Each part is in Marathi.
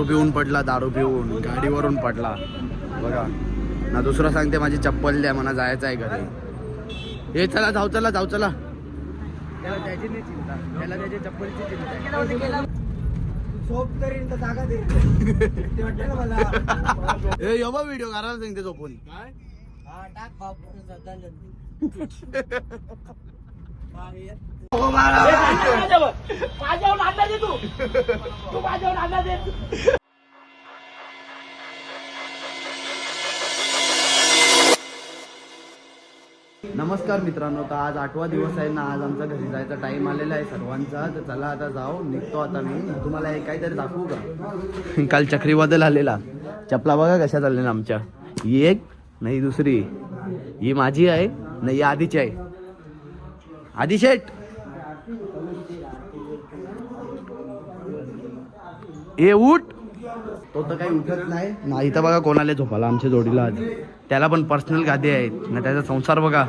पिऊन पडला, दारू पिऊन गाडीवरून पडला बघा ना. दुसरं सांगते माझी चप्पल द्या, मला जायचं आहे घरी. हे चला जाऊ, चला जाऊ, चला. त्याला त्याची नाही चिंता, त्याला त्याच्या चप्पलची चिंता. झोप तरी जागा दे ते वाटतं ना मला. ए योबा व्हिडिओ करायला सांगते झोपून. काय हा टाक बाप नमस्कार मित्रांनो, तर आज 8वा दिवस आहे ना. आज आमचा घरी जायचा टाइम आलेला आहे सर्वांचा. तर चला आता जाऊ, निघतो आता मी. तुम्हाला हे काहीतरी दाखवू का? काल चक्रीवादळ आलेला. चपला बघा कशा चालल्या आमच्या. ही एक नाही, दुसरी ही माझी आहे नाही, आधीची आहे. आधी शेट ए उठ. तो तर काही उठत नाही ना. इथं बघा कोणाला झोपाला आमच्या जोडीला आज. त्याला पण पर्सनल गादी आहेत ना. त्याचा संसार बघा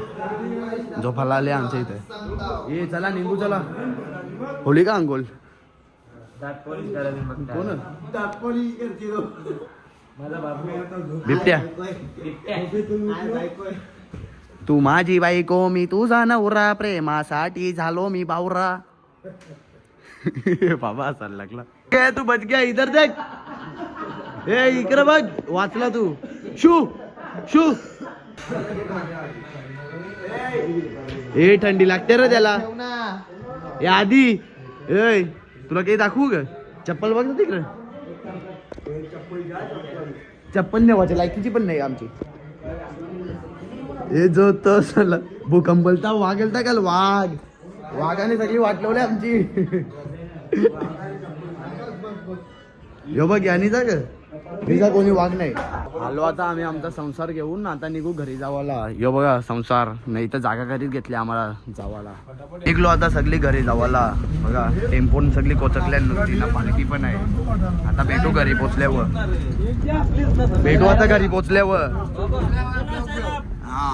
झोपाला आले आमच्या इथे. ए चला निघू, चला. होली का अंघोल? कोण बिबट्या? तू माझी बायको, मी तुझा नवरा, प्रेमासाठी झालो मी बावरा. बाबा असायला लागला काय? तू बच गया, इधर देख. ए इकडे बघ, वाचला तू. Shoe shoe. ए थंडी लागते रे त्याला. ए आधी ए तुला काही दाखवू ग? चप्पल बघ ना तिकडे. चप्पल नेवायची लायकीची पण नाही आमची. हे जो तो भूकंपलता वागेलता काल वाघ. वाघाने सगळी वाट लावली आमची. यो बघ यानी जा ग, तुझा कोणी वाघ नाही. आलो आता आम्ही आमचा संसार घेऊन, आता निघू घरी जावाला. यो बघा संसार नाही तर जागा घरीच घेतली आम्हाला जावाला. निघलो आता सगळी घरी जावाला. बघा टेम्पोन सगळी कोचकल्या नसती ना, पालखी पण आहे. आता भेटू घरी पोचल्यावर, भेटू आता घरी पोचल्यावर. हा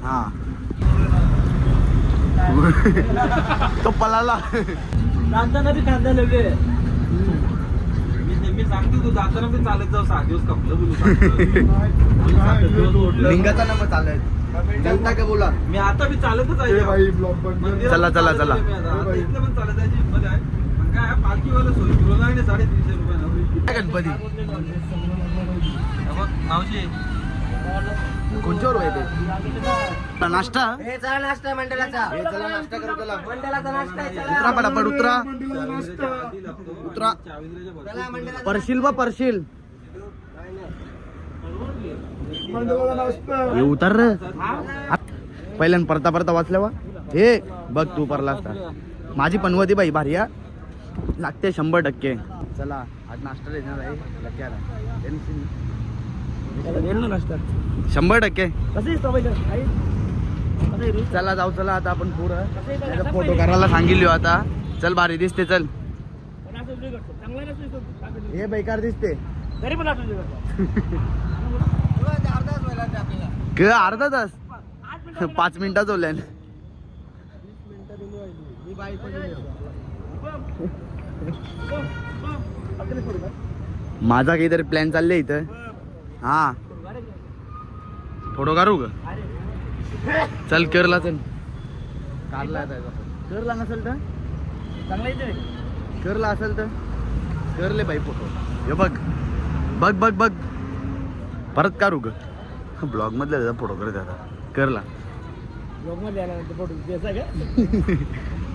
हा तो पळाला. जाताना बी कांदा लगे. मी सांगतो तू जाताना बी चालत जाऊ. 6 दिवस कपलं लिंगाचा नंबर चालत चलता का बोला. मी आता बी चालतच आहे. चला चला चला. इथलं पण चालत जायची हिंमत आहे. पण काय पालखीवाला सोय 350 रुपये गणपती मावशी कोणच्यावर येते नाश्ता. नाश्ता मंडळाचा. चला नाश्ता करू. चला मंडळाचा नाश्ता आहे. उतरा पटापट, उतरा उतरा. परशील बा परशील. हे उतर रे. पहिल्यान परता परता वाचल्या वा. हे बघ तू परला असता. माझी पनवती बाई भारी लागते 100%. चला आज नाश्ता देणार आहे लक्याला. 100%. चला जाऊ, चला आता आपण पुढं फोटो करायला सांगितलो आता. चल भारी दिसते, चल. हे बेकार दिसते. अर्धा तास 5 मिनिटात होल्या. माझा काहीतरी प्लॅन चालले इथं. हा फोटो काढू ग. चल करला, चल. कारला करला नसेल तर चांगला, करला असेल तर करले बाई फोटो. हे बघ बघ बघ बघ. परत काढू ग. ब्लॉग मधल्या त्याचा फोटो करत आता करला.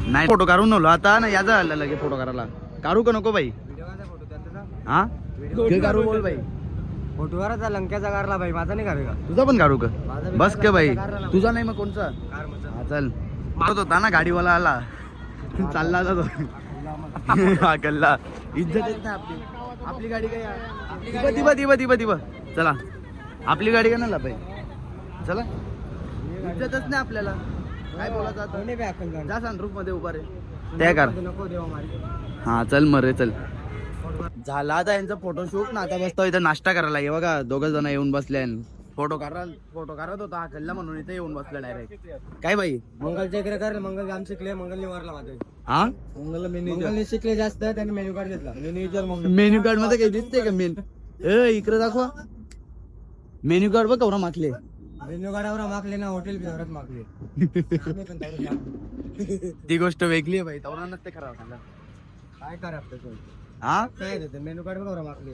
नाही फोटो काढून नवलो आता ना. याचा आला लगे फोटो करायला. काढू का नको बाई? हा काढू बोल बाई. फोटोवरचा लंक्याचा काढला बाई. माझा नाही काढू का? तुझा पण काढू का? बस का बाई. तुझा नाही मग कोणचा? चल. मारत होता ना गाडीवाला आला. चालला जातो गल्ला. इज्जत येत नाही आपली. आपली गाडी काय दिबा. चला आपली गाडी का नाही पाहिजे. चला इज्जतच नाही आपल्याला. काय बोलायचं? जा सनरूफ मध्ये उभा रे. त्या कर. हा चल मग रे, चल. झाला आता यांचा फोटोशूट ना. आता बसतो इथं नाश्ता करायला. हे बघा 2 जण येऊन बसले. फोटो करत होता हा कल्ला म्हणून इथे येऊन बसला डायरेक्ट. काय बाई मंगलच्या इकडे कर, मंगल काम शिकले, मंगलने मारला माझं. हा मंगलने शिकले जास्त, त्याने मेन्यू कार्ड घेतला. मेन्यू कार्ड मध्ये काही दिसते का इकडे दाखवा मेन्यू कार्ड बघ कवरा मागले. मेन्यू कार्डावर मागले ना, हॉटेल बिझारात मागले. ती गोष्ट वेगळी आहे बाई, तवरा नसते खराब सांगा. काय करा आपलं हा काय देते मेन्यू कार्ड बघा मागले.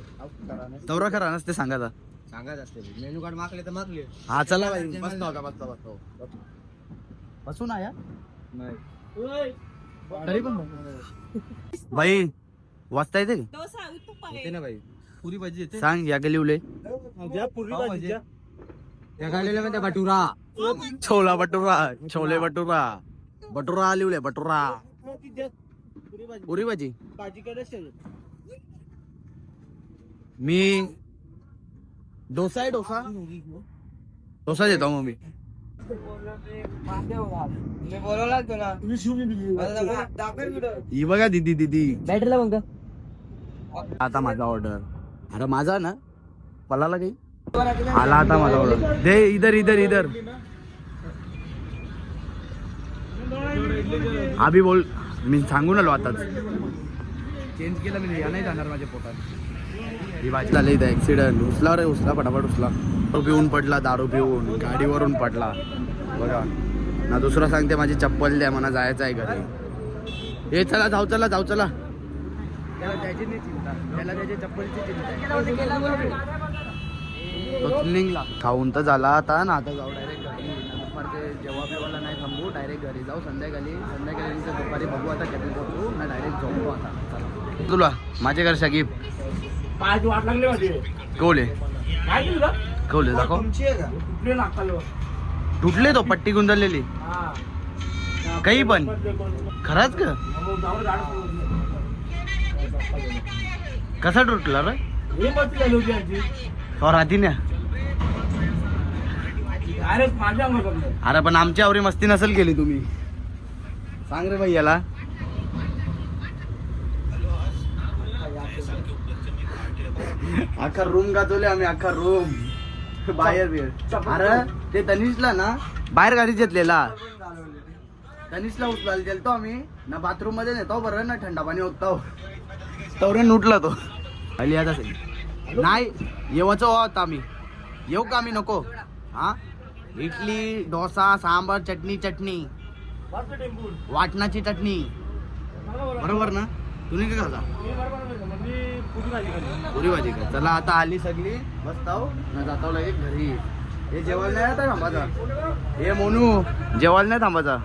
तवरा खरा नसते सांगायचा. सांगायचं असते मेन्यू कार्ड मागले तर मागले. हा चला बाई बसतो का बसतो बसू ना या नाही तरी पण बाई वाचता येते होते ना बाई. पुरी भाजी येते. सांग या गेली उले पुरी भाजी त्या गाडीला म्हणते भटुरा. छोला भटुरा छोले भटुरा भटुरा लिवले भटुरा पुरी भाजी. मी डोसा आहे डोसा देतो मग मी. बोलवला तो ना ही बघा दीदी बॅटरीला मग आता माझा ऑर्डर. अरे माझा ना पलाला काही आला आता माझा ऑर्डर. दे इधर अभि बोल. मी सांगून आलो आताच चेंज केलं मी नाही जाणार माझ्या पोटात. ही भाजी झाली इथं ऍक्सिडेंट. उचला फटाफट उचला. दारू पिऊन पडला, दारू पिऊन गाडीवरून पडला बघा ना. दुसरा सांगते माझी चप्पल द्या म्हणा, जायचं आहे घरी. हे चला जाऊ चला त्याला त्याची नाही चिंता, त्याला त्याच्या चप्पलची चिंता आहे. तो निघला. खाऊन तर झाला आता ना. आता जाऊ डायरेक्ट घरी. दुपारचे जेव्हा बिवाला नाही थांबू, डायरेक्ट घरी जाऊ. संध्याकाळी दुपारी बघू आता कधी पोहोचू ना. डायरेक्ट झोपतो आता. चला तुला माझे घर शाकीब वाट लागले कवले दाखव. तुटले तो पट्टी गुंदरलेली काही पण खराच का. कसा तुटला रे राधी ना. अरे पण आमच्या आवरी मस्ती नसेल केली तुम्ही. सांग रे भाई याला. अख्खा रूम गाजवले आम्ही, अख्खा रूम बाहेर बिर. अरे ते तनिषला ना बाहेर गाडीत घेतलेला. तनिषला उचलायला गेलतो आम्ही ना, बाथरूम मध्ये नेतो बरं ना, थंडा पाणी होता तवरे नुटला तो. आली आता नाही येवाच होता आम्ही. येऊ का आम्ही नको. हा इडली डोसा सांबार चटणी वाटणाची चटणी बरोबर ना. तुम्ही काय करता पुरी भाजी का. चला आता आली सगळी बसताव ना, जाताव लगेच घरी. हे जेवायला नाही आता थांबायचा. हे मोनू जेवायला नाही थांबायचा,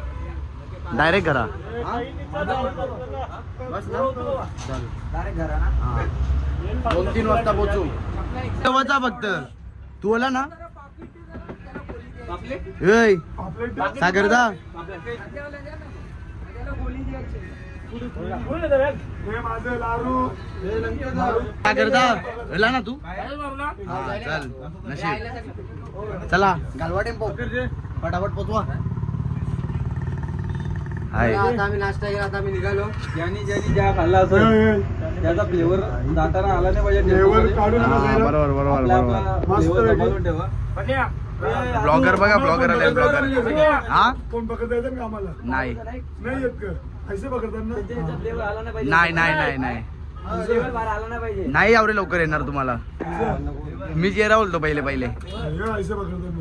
डायरेक्ट घरा. बस ना चल डायरेक्ट घरा ना. 2-3 वाजता पोहोचू. तेव्हाचा फक्त तू आला ना. सागरदा सागरदा आला ना तू. हा चल नशीब. चला गालवा टेम्पो फटाफट पोचवा. आता आम्ही नाश्ता केला, आता आम्ही निघालो. ज्यांनी ज्या खाल्ला असेल त्याचा फ्लेवर जाताना आला नाही पाहिजे. बरोबर. ब्लॉगर बघा, ब्लॉगर आले ब्लॉगर. हा कोण बघत येतं का आम्हाला. नाही नाही येत का ऐसे बघतात नाही एवढे लवकर येणार तुम्हाला. मी चेहरा बोलतो पहिले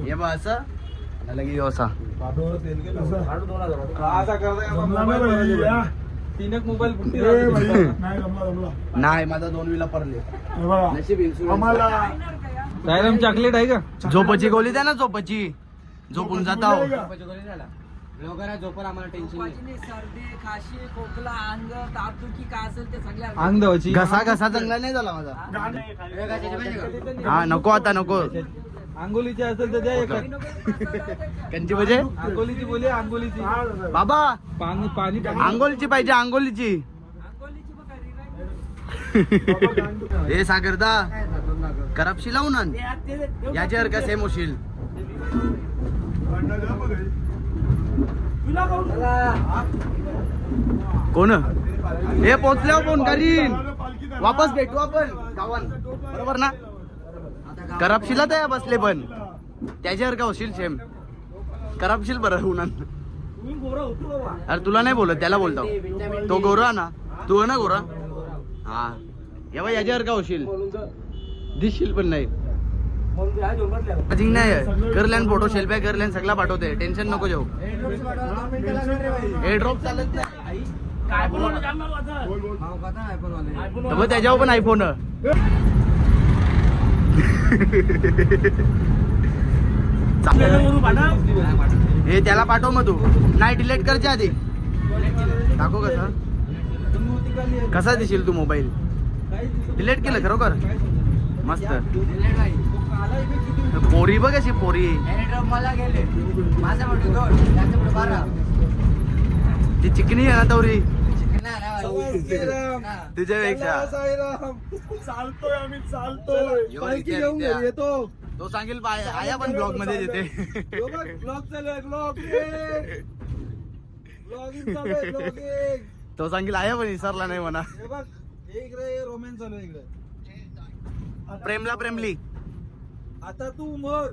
ये बा असं लगे असा. तीनक मोबाईल नाही माझा 2 विला पडले. चॉकलेट आहे का. झोपची गोळी द्या ना. झोपून जाता झोपर आम्हाला टेन्शन नाही. सर्दी खाशी खोकला अंग तापदुखी काय असेल ते सगळ्या अंग दवाची. घसा चांगला नाही झाला माझा. हा नको आता नको. अंगोलीची असेल तर द्या एका. कंची म्हणजे अंगोलीची बोले. अंगोलीची बाबा पाणी अंगोलीची पाहिजे. अंगोलीची हे सागरदा करपशी लावून आण. याच्यावर का सेम होशील. कोण हे पोचल्यावर फोन करीन. वापस भेटू आपण गावात बरोबर ना. करपशीला त्या बसले पण त्याच्यावर का होशील सेम करपशील बरं उन्हात. तुम्ही गोरा होतो बाबा. अरे तुला नाही बोलत त्याला बोलतो. तो गोरा ना तू आहे ना गोरा. हा या बाई याच्यावर का होशील दिसशील पण नाही. म्हणून ते आज उमटल्या. अजिंग नाही करल्यान फोटो सेल्फ्या करल्यान सगळा पाठवते टेन्शन नको जाऊ. एअर ड्रॉप चालत नाही काय बोलवलं जामणार वाचा. हा, पता आहे iPhone वाले. तर मग त्याच्यावर पण आयफोन हे त्याला पाठव मग तू नाही डिलीट करच्या आधी टाकू कसा कसा दिसेल तू मोबाईल डिलीट केलं खरोखर मस्त. पोरी बघ अशी पोरी मला गेले माझ्या मोठी 2 त्याच्या पुढे 12. ती चिकनी आहे ना तवरी ना तुझ्यापेक्षा. चालतोय आम्ही चालतोय. पालखी घेऊन घरी येतो. तो सांगेल आया पण ब्लॉग मध्ये येते. ब्लॉग चालू आहे ब्लॉगिंग चालू आहे ब्लॉगिंग. तो सांगेल आया पण विसरला नाही म्हणा. हे बघ हे इकडे रोमॅन्स चालू आहे इकडे. प्रेमला प्रेमली आता तू मर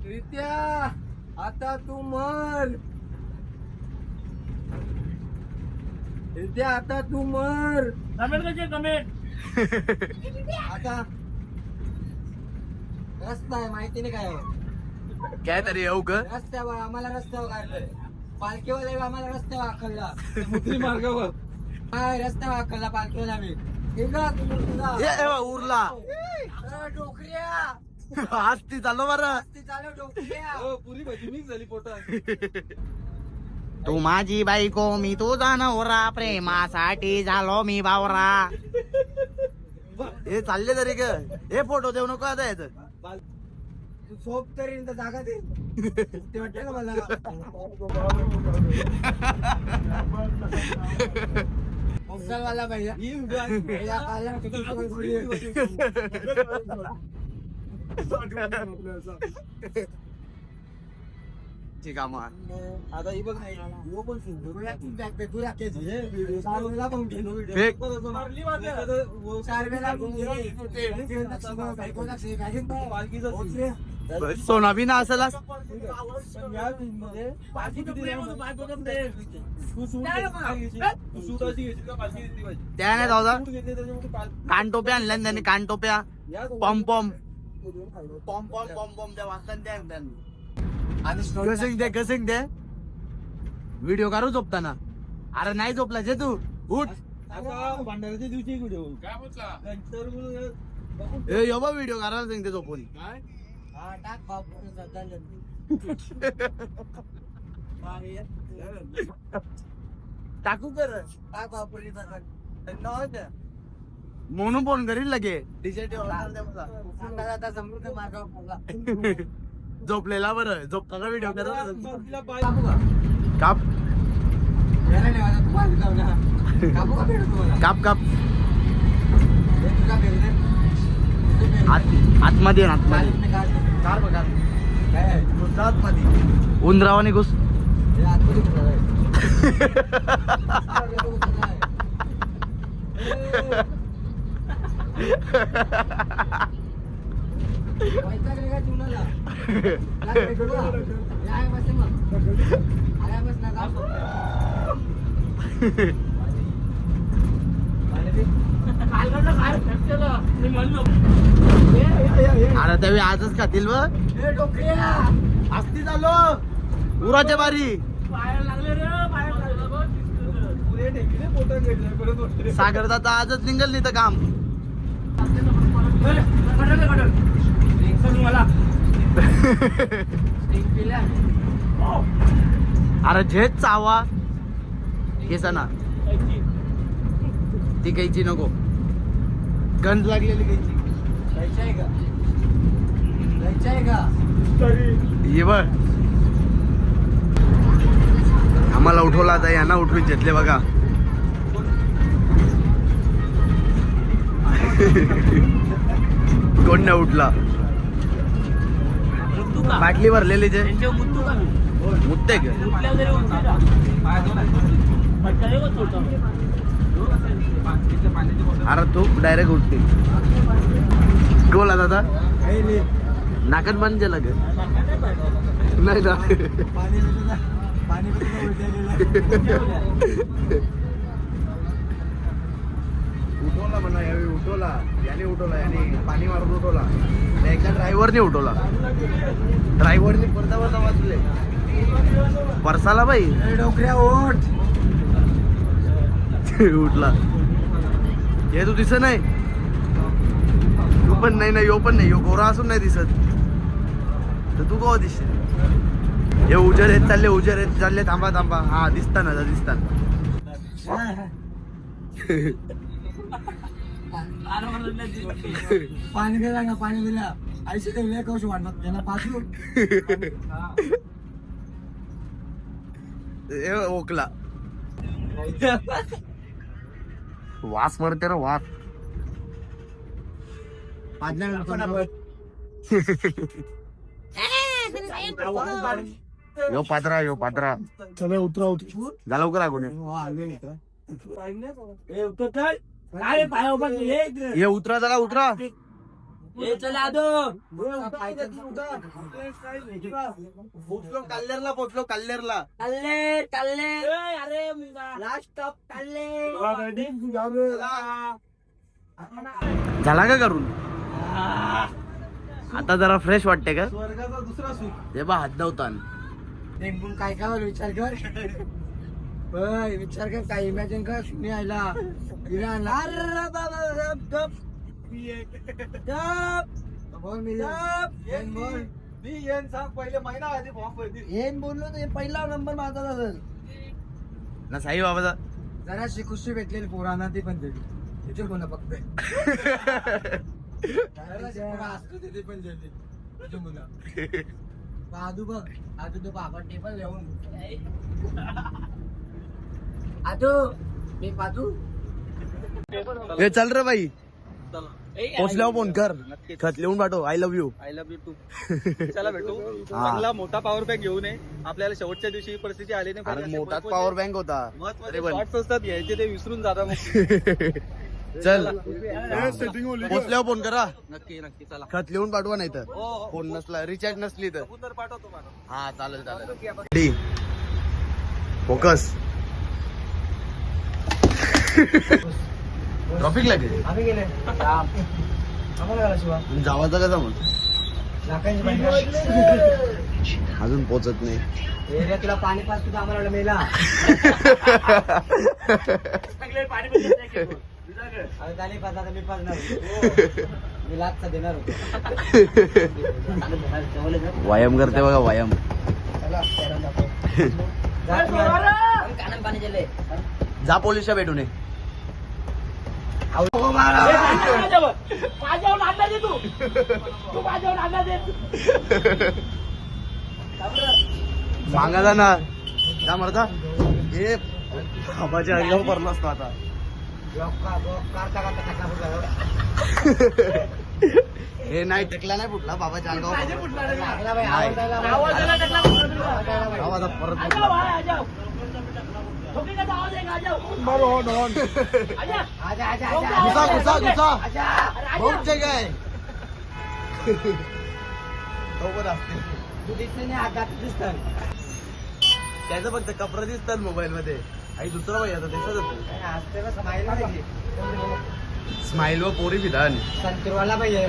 रित्या आता तू मर रित्या आता तू मर. कमेंट कशी कमेंट. आता रस्ता आहे माहिती नाही काय काय तरी येऊ ग रस्त्यावर आम्हाला रस्त्यावर काढलंय. पालखीवाले आम्हाला रस्त्यावर आखलला मुद्री मार्गावर. काय रस्त्यावर आखलला पालखीवाला आम्ही उरला डोकऱ्या आज ती चालू बरं. चालू डोकऱ्या पुरी भाजी मिक्स झाली पोटात. तू माझी बायको मी तुझा नवरा प्रेमासाठी झालो मी बावरा. हे चालले तरी ग हे फोटो देऊ नको आता याच. तू झोप तरी नाही तर जागा दे ते वाटतं ना मला. वाला भैया काम आता ही बघ नाही वो पण सुंदर सोना बी ना असेल. त्याने दादा कानटोप्या आणल्या ना त्यांनी कानटोप्या पॉम पॉम पॉम पॉम पॉम पॉम त्या वाजता कसं दे कसं दे व्हिडिओ काढू झोपताना. अरे नाही झोपला जे तू उठ. भांडाराच्या दिवशी व्हिडिओ ए बाबा व्हिडिओ करायला सांगते झोपून. टाकू कर म्हणून फोन करील लगे झोपलेला बरं झोपताना व्हिडिओ काप काप काप आतमध्ये उंदरावाने घुस. अरे त्यावेळी आजच खातील व असती चालू उराच्या बारी. सागरदाता आजच निघल नाही तर काम. अरे झेत चावा केसा ना ती काहीची नको गंज लागलेली काहीची ये बघ आम्हाला उठवला आता यांना उठवीत घेतले बघा. कोण नाही उठला. बाटली भरलेली जे मुत्ते अरे तू डायरेक्ट उठते. कोला दादा काही नाही. नाकात बंद झालं ग नाही ना पाणी पितो ना. पाणी पितो ना, उलट्या गेल्या. उठवला म्हणा यावेळी उठवला याने उठवला याने पाणी मारून उठवला एकदा ड्रायव्हरने उठवला ड्रायव्हरने पडदा वाचले परसाला बाई ए, डोकऱ्या ओठ. उठला हे तू दिसत नाही तू पण नाही ना यो पण नाही यो गोरा असून नाही दिसत तर तू केव्हा दिसशील हे उजेड येत चालले थांबा थांबा हा दिसताना दिसताना पाणी दिला ना, पाणी दिला. आईशी ठेवले कौश वाटणार त्याला पाचू. हे ओकला वास मरते ना वास यो पात्रा चला उतरा. जा लवकर कोणी हे उतरा जरा उतरा पोचलो कल्लेरला झाला का करून आता जरा फ्रेश वाटते का स्वर्गाचा दुसरा सुख. ते बा हात नव्हता नेमकून काय काय विचार कर. विचार कर काय इमॅजिन कर. शून्य आयला बोललो तर पहिला नंबर माझा असेल ना साई बाबाचा जरा खुशी भेटलेली पोरांना ती पण दिली तिथे कोणा फक्त असतो तिथे पण दिली तुझे मुलं आजू बघ आजू तो बाबा टेबल लिहून आजू मी पाजू हे चल रे बाई पोचल्यावर फोन कर खत लिहून पाठव I love you I love you too चला भेटू चांगला मोठा पॉवर बँक घेऊन ये आपल्याला शेवटच्या दिवशी ही परिस्थिती आली नाही अरे मोठाच पॉवर बँक होता महत्वाचे शॉर्ट्स असतात घ्यायचे ते विसरून जाता मग चल पोचल्यावर फोन करा नक्की नक्की चला खत लिहून पाठवा नाही तर हो हो फोन नसला रिचार्ज नसली तर कबूतर पाठवतो हा चालेल चालेल फोकस ट्रॉफिक लागेल आम्ही गेले आम्हाला घाला शिवा जावाचा कसा मग लाखांची अजून पोचत नाही एरिया तुला पाणी पास तुझा आम्हाला मेला पाणी पास आता मी पाजणार मी लाखचा देणार होतो व्यायाम करते बघा व्यायाम जा पोलिसच्या भेटून ये मागा जा ना जा मरता हे बाबाच्या अंगावर पडला असतो आता हे नाही टेकला नाही फुटला बाबाच्या अंगावर आवाज परत घुसा घुसा घुसा बहुत जगह आहे त्याचं फक्त कपडे दिसतात मोबाईल मध्ये आई दुसरं भाई आता दिसत स्माइल व पोरी विधान संतूरवाला पाहिजे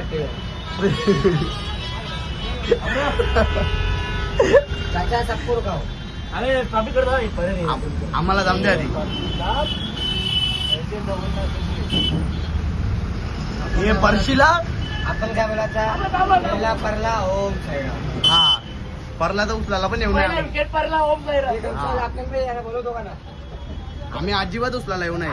चाचा सबपूर गाव अरे ट्रॅफिक करतो आम्हाला जाऊन द्या आधी हे परशीला आपण काय बोलायचा परला ओम हा परला तर उचलायला पण येऊ नये आपल्याला बोलवतो का ना आम्ही अजिबात उचलायला येऊ नये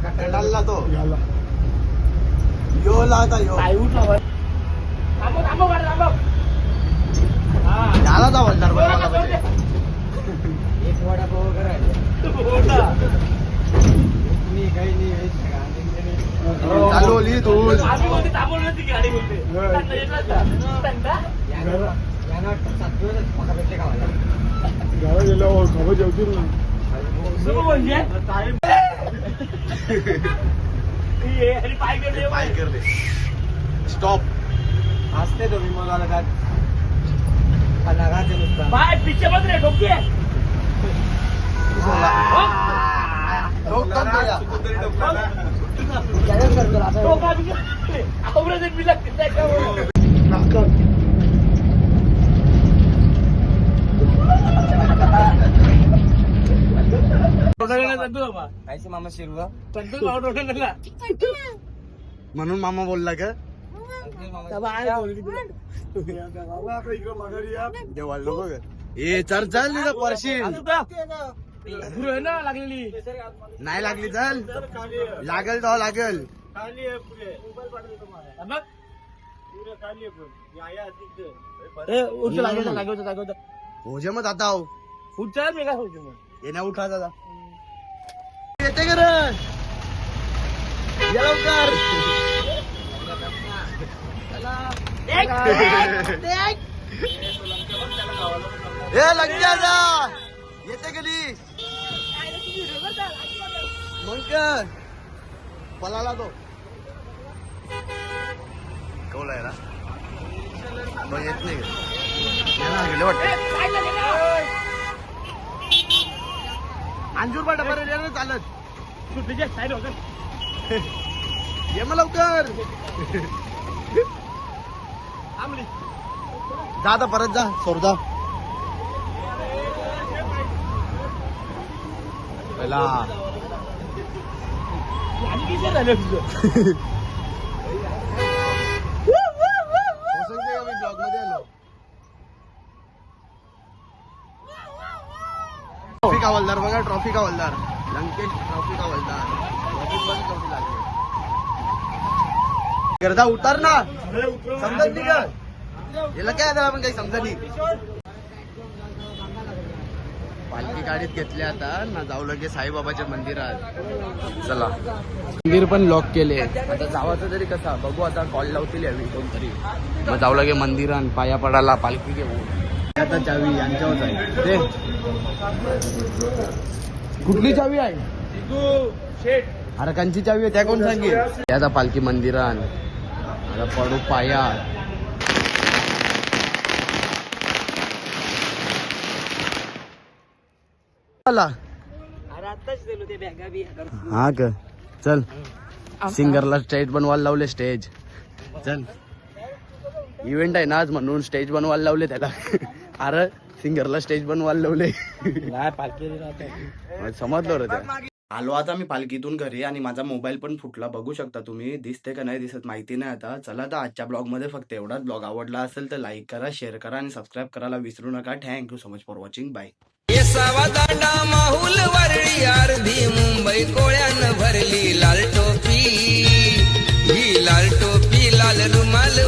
कटाळला तो यो लाता यो झाला जा वलदार एक वडा पाव करायला मी काही नाही चालू होली तू यानं 7 दिवस पका भेटले खावायला पाय करले स्टॉप असते तो विमोदाला काय नागाचे नुसता कायचे मामा शिरवा म्हणून मामा बोलला का ए चल चल परशी लागलेली नाही लागली चल लागल तो लागल होजे मग आता मी काय होतो ये नाही उठा दादा येते का रे ये लवकर ए लग जा येते कधी मग काय पळाला तो कौला याला तो येत नाही का गेले वाटत अंजूर पाटा बरं चालत ये मग लवकर जा आता परत जा सोडजा पहिला ब्लॉग मध्ये आलो ट्रॉफी का हवालदार बघा ट्रॉफी का हवालदार लंकेश ट्रॉफी का हवालदार ट्रॉफी लागली गर्दा उतार ना समजत नाही का याला काय आता आपण काही समजा नाही पालखी गाडीत घेतली आता ना जाऊ लगे साईबाबाच्या मंदिरात चला मंदिर पण लॉक केले आता जावाचं तरी कसा बघू आता कॉल लावतील यावी कोणतरी मग जाऊ लगे मंदिरात पाया पडायला पालखी घेऊ आता चावी यांच्यावर आहे ते कुठली चावी आहे हरकांची चावी आहे त्या कोण सांगेल त्याचा पालखी मंदिरात आता पडू पाया हा का चल सिंगरला स्टेज बनवायला लावले स्टेज चल इव्हेंट आहे ना आज म्हणून स्टेज बनवायला लावले त्याला अरे सिंगरला स्टेज बनवायला लावले समजलं रे त्या आलो आता मी पालखीतून घरी आणि माझा मोबाईल पण फुटला बघू शकता तुम्ही दिसते का नाही दिसत माहिती नाही आता चला तर आजच्या ब्लॉग मध्ये फक्त एवढाच ब्लॉग आवडला असेल तर लाईक करा शेअर करा आणि सबस्क्राईब करायला विसरू नका thank you so much for watching bye Danda Mahul Worli अर्धी मुंबई कोळ्यानं भरली लाल टोपी ही लाल टोपी लाल रुमाल